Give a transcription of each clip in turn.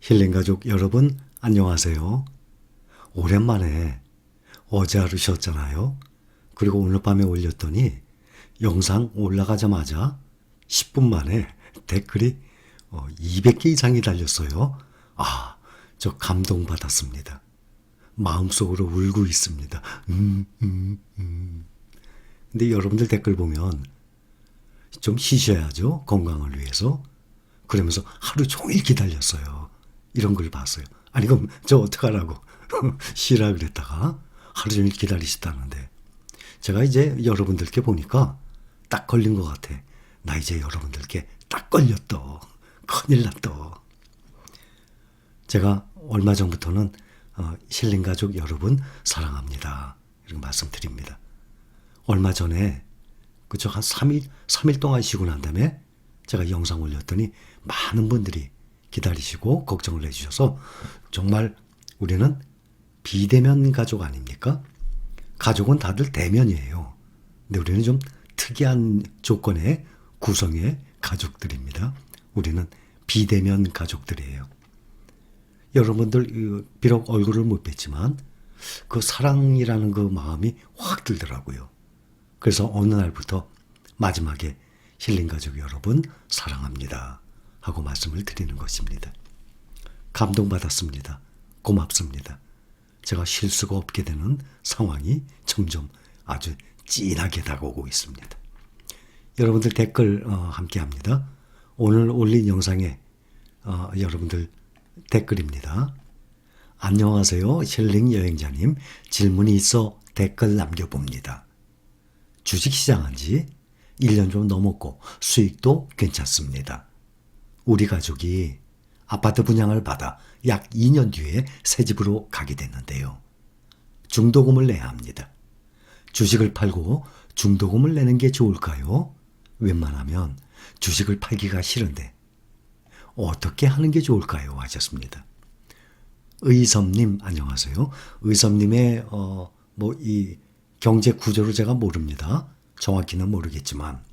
힐링가족 여러분 안녕하세요. 오랜만에 어제 하루 쉬었잖아요. 그리고 오늘 밤에 올렸더니 영상 올라가자마자 10분 만에 댓글이 200개 이상이 달렸어요. 저 감동받았습니다. 마음속으로 울고 있습니다. 근데 여러분들 댓글 보면 좀 쉬셔야죠. 건강을 위해서. 그러면서 하루 종일 기다렸어요. 이런 걸 봤어요. 아니 그럼 저 어떡하라고 쉬라 그랬다가 하루 종일 기다리시다는데 제가 이제 여러분들께 보니까 딱 걸린 것 같아. 나 이제 여러분들께 딱 걸렸다. 큰일 났다. 제가 얼마 전부터는 힐링가족 여러분 사랑합니다. 이런 말씀드립니다. 얼마 전에 그저 한 3일 동안 쉬고 난 다음에 제가 영상 올렸더니 많은 분들이 기다리시고 걱정을 해주셔서 정말 우리는 비대면 가족 아닙니까? 가족은 다들 대면이에요. 근데 우리는 좀 특이한 조건의 구성의 가족들입니다. 우리는 비대면 가족들이에요. 여러분들 비록 얼굴을 못 뵀지만 그 사랑이라는 그 마음이 확 들더라고요. 그래서 어느 날부터 마지막에 힐링가족 여러분 사랑합니다 하고 말씀을 드리는 것입니다. 감동받았습니다. 고맙습니다. 제가 쉴 수가 없게 되는 상황이 점점 아주 진하게 다가오고 있습니다. 여러분들 댓글 함께합니다. 오늘 올린 영상에 여러분들 댓글입니다. 안녕하세요. 힐링 여행자님. 질문이 있어 댓글 남겨봅니다. 주식시장한 지 1년 좀 넘었고 수익도 괜찮습니다. 우리 가족이 아파트 분양을 받아 약 2년 뒤에 새 집으로 가게 됐는데요. 중도금을 내야 합니다. 주식을 팔고 중도금을 내는 게 좋을까요? 웬만하면 주식을 팔기가 싫은데 어떻게 하는 게 좋을까요? 하셨습니다. 의섭님 안녕하세요. 의섭님의 이 경제 구조를 제가 모릅니다. 정확히는 모르겠지만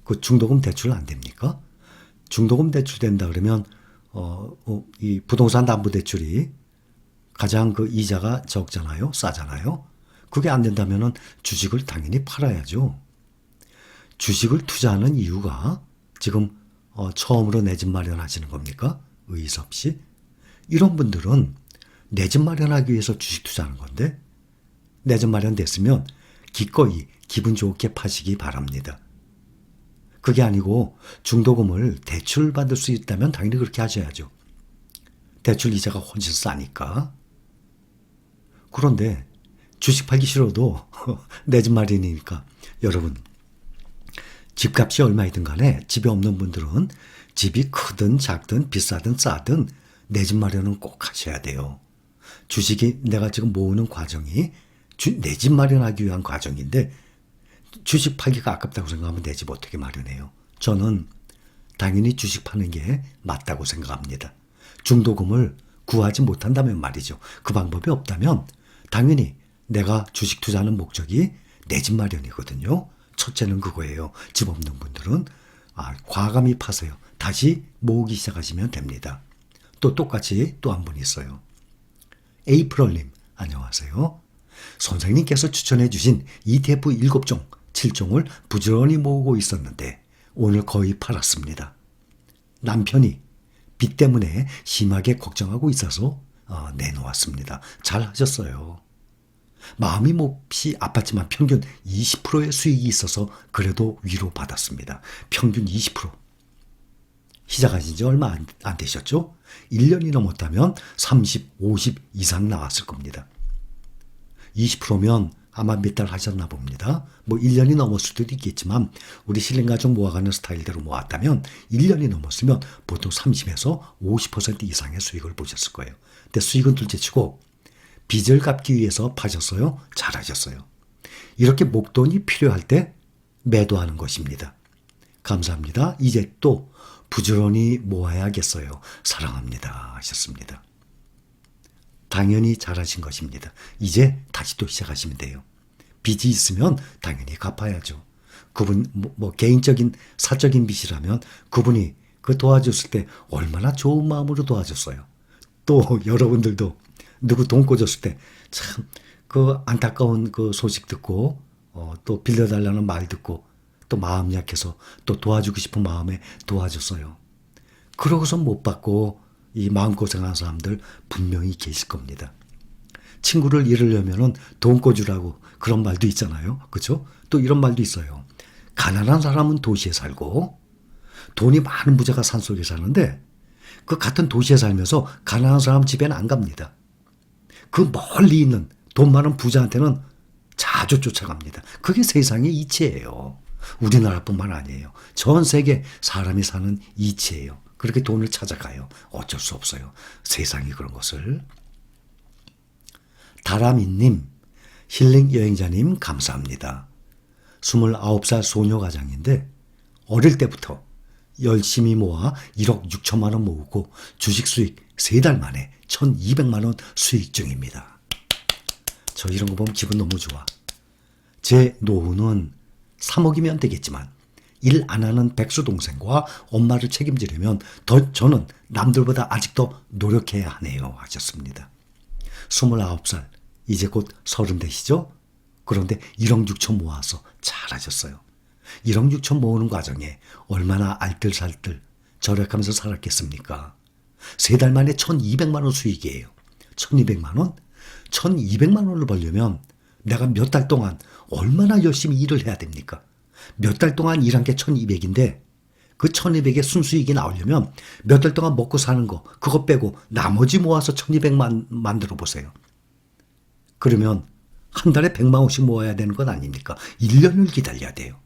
그 중도금 대출 안 됩니까? 중도금 대출 된다 그러면 이 부동산 담보 대출이 가장 그 이자가 적잖아요. 싸잖아요. 그게 안 된다면은 주식을 당연히 팔아야죠. 주식을 투자하는 이유가 지금 처음으로 내 집 마련하시는 겁니까? 의섭 씨? 이런 분들은 내 집 마련하기 위해서 주식 투자하는 건데 내 집 마련됐으면 기꺼이 기분 좋게 파시기 바랍니다. 그게 아니고 중도금을 대출 받을 수 있다면 당연히 그렇게 하셔야죠. 대출 이자가 훨씬 싸니까. 그런데 주식 팔기 싫어도 내 집 마련이니까 여러분 집값이 얼마이든 간에 집이 없는 분들은 집이 크든 작든 비싸든 싸든 내 집 마련은 꼭 하셔야 돼요. 주식이 내가 지금 모으는 과정이 내 집 마련하기 위한 과정인데 주식 팔기가 아깝다고 생각하면 내 집 어떻게 마련해요? 저는 당연히 주식 파는 게 맞다고 생각합니다. 중도금을 구하지 못한다면 말이죠. 그 방법이 없다면 당연히 내가 주식 투자하는 목적이 내 집 마련이거든요. 첫째는 그거예요. 집 없는 분들은 과감히 파세요. 다시 모으기 시작하시면 됩니다. 또 똑같이 또 한 분 있어요. 에이프럴님 안녕하세요. 선생님께서 추천해 주신 ETF 7종, 7종을 부지런히 모으고 있었는데 오늘 거의 팔았습니다. 남편이 빚 때문에 심하게 걱정하고 있어서 내놓았습니다. 잘 하셨어요. 마음이 몹시 아팠지만 평균 20%의 수익이 있어서 그래도 위로받았습니다. 평균 20%. 시작하신 지 얼마 안 되셨죠? 1년이 넘었다면 30, 50 이상 나왔을 겁니다. 20%면 아마 몇 달 하셨나 봅니다. 1년이 넘었을 수도 있겠지만 우리 힐링가족 모아가는 스타일대로 모았다면 1년이 넘었으면 보통 30에서 50% 이상의 수익을 보셨을 거예요. 근데 수익은 둘째치고 빚을 갚기 위해서 파셨어요? 잘하셨어요. 이렇게 목돈이 필요할 때 매도하는 것입니다. 감사합니다. 이제 또 부지런히 모아야겠어요. 사랑합니다. 하셨습니다. 당연히 잘하신 것입니다. 이제 다시 또 시작하시면 돼요. 빚이 있으면 당연히 갚아야죠. 그분 개인적인 사적인 빚이라면 그분이 그 도와줬을 때 얼마나 좋은 마음으로 도와줬어요. 또 여러분들도 누구 돈 꿔줬을 때 참 그 안타까운 그 소식 듣고 또 빌려달라는 말 듣고 또 마음 약해서 또 도와주고 싶은 마음에 도와줬어요. 그러고서 못 받고 이 마음고생하는 사람들 분명히 계실 겁니다. 친구를 잃으려면은 돈 꿔주라고 그런 말도 있잖아요. 그렇죠? 또 이런 말도 있어요. 가난한 사람은 도시에 살고 돈이 많은 부자가 산속에 사는데 그 같은 도시에 살면서 가난한 사람 집에는 안 갑니다. 그 멀리 있는 돈 많은 부자한테는 자주 쫓아갑니다. 그게 세상의 이치예요. 우리나라뿐만 아니에요. 전 세계 사람이 사는 이치예요. 그렇게 돈을 찾아가요. 어쩔 수 없어요. 세상이 그런 것을. 다라미님, 힐링 여행자님 감사합니다. 29살 소녀 가장인데 어릴 때부터 열심히 모아 1억 6천만 원 모으고 주식 수익 3달 만에 1,200만 원 수익 중입니다. 저 이런 거 보면 기분 너무 좋아. 제 노후는 3억이면 되겠지만 일 안 하는 백수 동생과 엄마를 책임지려면 저는 남들보다 아직 더 노력해야 하네요 하셨습니다. 29살 이제 곧 30 되시죠? 그런데 1억 6천 모아서 잘하셨어요. 1억 6천 모으는 과정에 얼마나 알뜰살뜰 절약하면서 살았겠습니까? 3달 만에 1,200만 원 수익이에요. 1,200만 원? 1,200만 원을 벌려면 내가 몇 달 동안 얼마나 열심히 일을 해야 됩니까? 몇 달 동안 일한 게 1,200인데 그 1,200의 순수익이 나오려면 몇 달 동안 먹고 사는 거 그거 빼고 나머지 모아서 1,200만 만들어 보세요. 그러면 한 달에 100만 원씩 모아야 되는 건 아닙니까? 1년을 기다려야 돼요.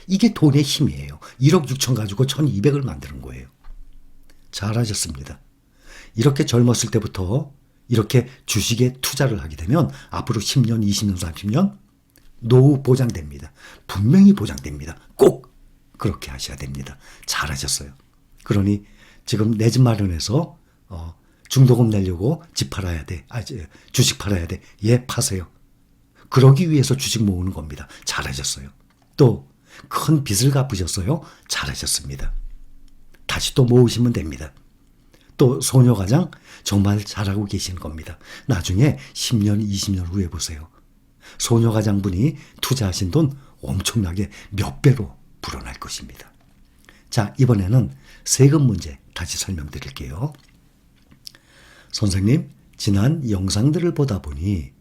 이게 돈의 힘이에요. 1억 6천 가지고 1,200을 만드는 거예요. 잘하셨습니다. 이렇게 젊었을 때부터 이렇게 주식에 투자를 하게 되면 앞으로 10년, 20년, 30년 노후 보장됩니다. 분명히 보장됩니다. 꼭 그렇게 하셔야 됩니다. 잘하셨어요. 그러니 지금 내 집 마련해서 중도금 내려고 집 팔아야 돼. 주식 팔아야 돼. 예, 파세요. 그러기 위해서 주식 모으는 겁니다. 잘하셨어요. 또 큰 빚을 갚으셨어요. 잘하셨습니다. 다시 또 모으시면 됩니다. 또 소녀가장 정말 잘하고 계시는 겁니다. 나중에 10년, 20년 후에 보세요. 소녀가장분이 투자하신 돈 엄청나게 몇 배로 불어날 것입니다. 자, 이번에는 세금 문제 다시 설명드릴게요. 선생님, 지난 영상들을 보다 보니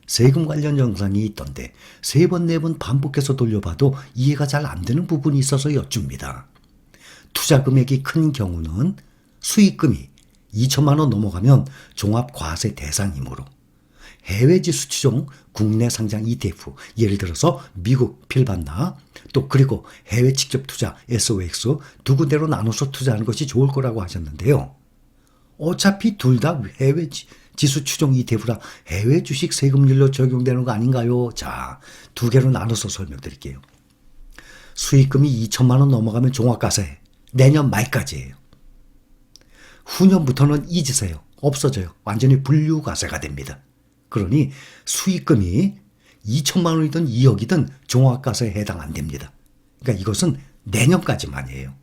세금 관련 영상이 있던데 3번, 4번 반복해서 돌려봐도 이해가 잘 안 되는 부분이 있어서 여쭙니다. 투자 금액이 큰 경우는 수익금이 2천만 원 넘어가면 종합과세 대상이므로 해외 지수 추종 국내 상장 ETF, 예를 들어서 미국 필반나 또 그리고 해외 직접 투자 SOX 두 군데로 나눠서 투자하는 것이 좋을 거라고 하셨는데요. 어차피 둘 다 해외 지수 추종 ETF라 해외 주식 세금률로 적용되는 거 아닌가요? 자, 두 개로 나눠서 설명드릴게요. 수익금이 2천만 원 넘어가면 종합과세 내년 말까지예요. 후년부터는 잊으세요. 없어져요. 완전히 분류과세가 됩니다. 그러니 수익금이 2천만 원이든 2억이든 종합과세에 해당 안 됩니다. 그러니까 이것은 내년까지만이에요.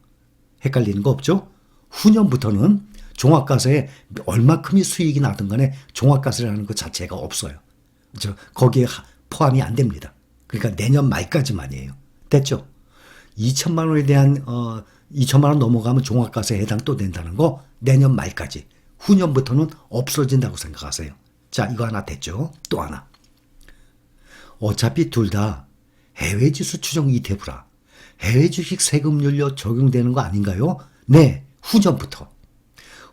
헷갈리는 거 없죠? 후년부터는 종합과세에 얼마큼이 수익이 나든 간에 종합과세라는 것 자체가 없어요. 거기에 포함이 안 됩니다. 그러니까 내년 말까지만이에요. 됐죠? 2천만 원에 대한 2천만 원 넘어가면 종합과세에 해당 또 된다는 거 내년 말까지. 후년부터는 없어진다고 생각하세요. 자, 이거 하나 됐죠? 또 하나. 어차피 둘 다 해외 지수 추정 ETF라 해외 주식 세금률로 적용되는 거 아닌가요? 네, 후년부터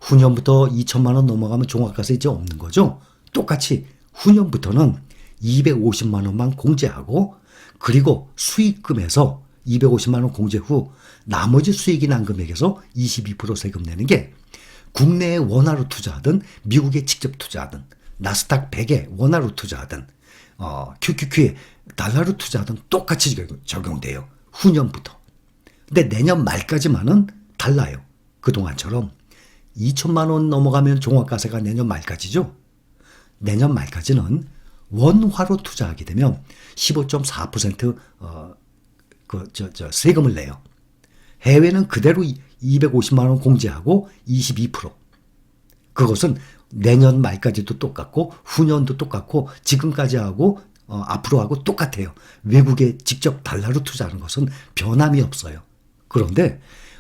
2천만 원 넘어가면 종합과세 이제 없는 거죠. 똑같이 후년부터는 250만 원만 공제하고 그리고 수익금에서 250만 원 공제 후 나머지 수익이 난 금액에서 22% 세금 내는 게 국내에 원화로 투자하든 미국에 직접 투자하든 나스닥 100에 원화로 투자하든 QQQ에 달러로 투자하든 똑같이 적용돼요. 후년부터. 근데 내년 말까지만은 달라요. 그동안처럼 2천만 원 넘어가면 종합과세가 내년 말까지죠. 내년 말까지는 원화로 투자하게 되면 15.4% 세금을 내요. 해외는 그대로 250만 원 공제하고 22%. 그것은 내년 말까지도 똑같고 후년도 똑같고 지금까지 하고 앞으로 하고 똑같아요. 외국에 직접 달러로 투자하는 것은 변함이 없어요. 그런데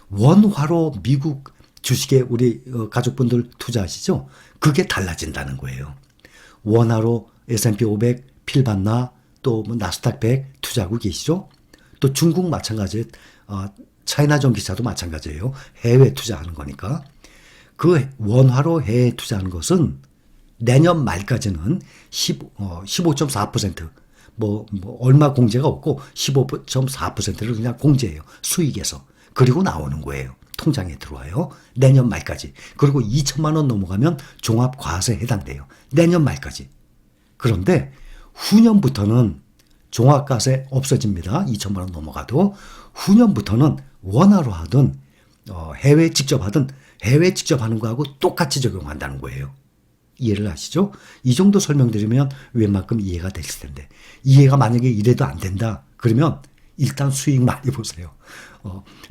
원화로 미국 주식에 우리 가족분들 투자하시죠? 그게 달라진다는 거예요. 원화로 S&P 500, 필반나 또 뭐 나스닥 100 투자하고 계시죠? 또 중국 마찬가지예요. 차이나 전기차도 마찬가지예요. 해외 투자하는 거니까. 그 원화로 해외 투자하는 것은 내년 말까지는 15.4% 얼마 공제가 없고 15.4%를 그냥 공제해요. 수익에서. 그리고 나오는 거예요. 통장에 들어와요. 내년 말까지. 그리고 2천만 원 넘어가면 종합과세에 해당돼요. 내년 말까지. 그런데 후년부터는 종합과세 없어집니다. 2천만 원 넘어가도. 후년부터는 원화로 하든 해외 직접 하든 해외 직접 하는 거하고 똑같이 적용한다는 거예요. 이해를 하시죠? 이 정도 설명드리면 웬만큼 이해가 되실 텐데 이해가 만약에 이래도 안 된다 그러면 일단 수익 많이 보세요.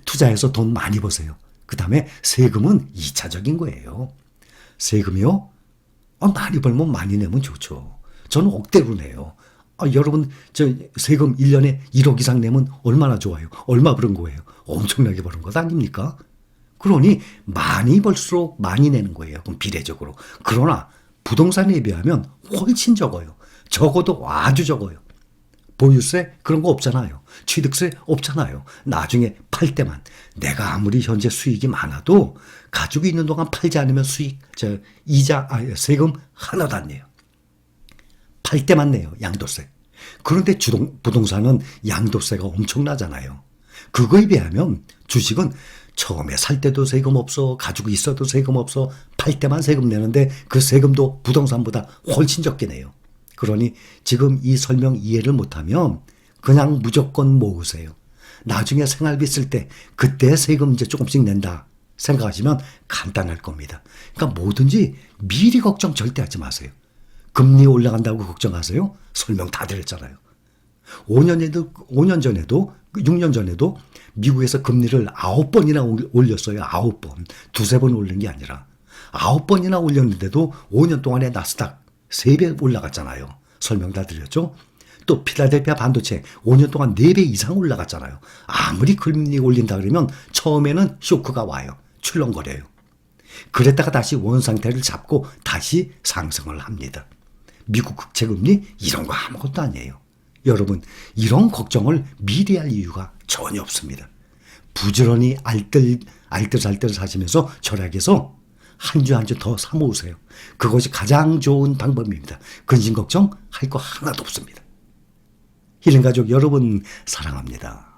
투자해서 돈 많이 버세요. 그 다음에 세금은 2차적인 거예요. 세금이요? 많이 벌면 많이 내면 좋죠. 저는 억대로 내요. 여러분 저 세금 1년에 1억 이상 내면 얼마나 좋아요. 얼마 버는 거예요. 엄청나게 버는 것 아닙니까? 그러니 많이 벌수록 많이 내는 거예요. 그럼 비례적으로. 그러나 부동산에 비하면 훨씬 적어요. 적어도 아주 적어요. 보유세 그런 거 없잖아요. 취득세 없잖아요. 나중에 팔 때만. 내가 아무리 현재 수익이 많아도 가지고 있는 동안 팔지 않으면 세금 하나도 안 내요. 팔 때만 내요. 양도세. 그런데 부동산은 양도세가 엄청나잖아요. 그거에 비하면 주식은 처음에 살 때도 세금 없어, 가지고 있어도 세금 없어, 팔 때만 세금 내는데 그 세금도 부동산보다 훨씬 적게 내요. 그러니 지금 이 설명 이해를 못하면 그냥 무조건 모으세요. 나중에 생활비 쓸 때 그때 세금 이제 조금씩 낸다 생각하시면 간단할 겁니다. 그러니까 뭐든지 미리 걱정 절대 하지 마세요. 금리 올라간다고 걱정하세요? 설명 다 드렸잖아요. 5년 전에도 6년 전에도 미국에서 금리를 9번이나 올렸어요. 9번. 두세 번 올린 게 아니라 9번이나 올렸는데도 5년 동안에 나스닥 3배 올라갔잖아요. 설명 다 드렸죠. 또 필라델피아 반도체 5년 동안 4배 이상 올라갔잖아요. 아무리 금리 올린다 그러면 처음에는 쇼크가 와요. 출렁거려요. 그랬다가 다시 원상태를 잡고 다시 상승을 합니다. 미국 국채금리 이런 거 아무것도 아니에요. 여러분 이런 걱정을 미리 할 이유가 전혀 없습니다. 부지런히 알뜰살뜰 사시면서 절약해서 한 주 한 주 더 사모으세요. 그것이 가장 좋은 방법입니다. 근심 걱정 할 거 하나도 없습니다. 힐링가족 여러분 사랑합니다.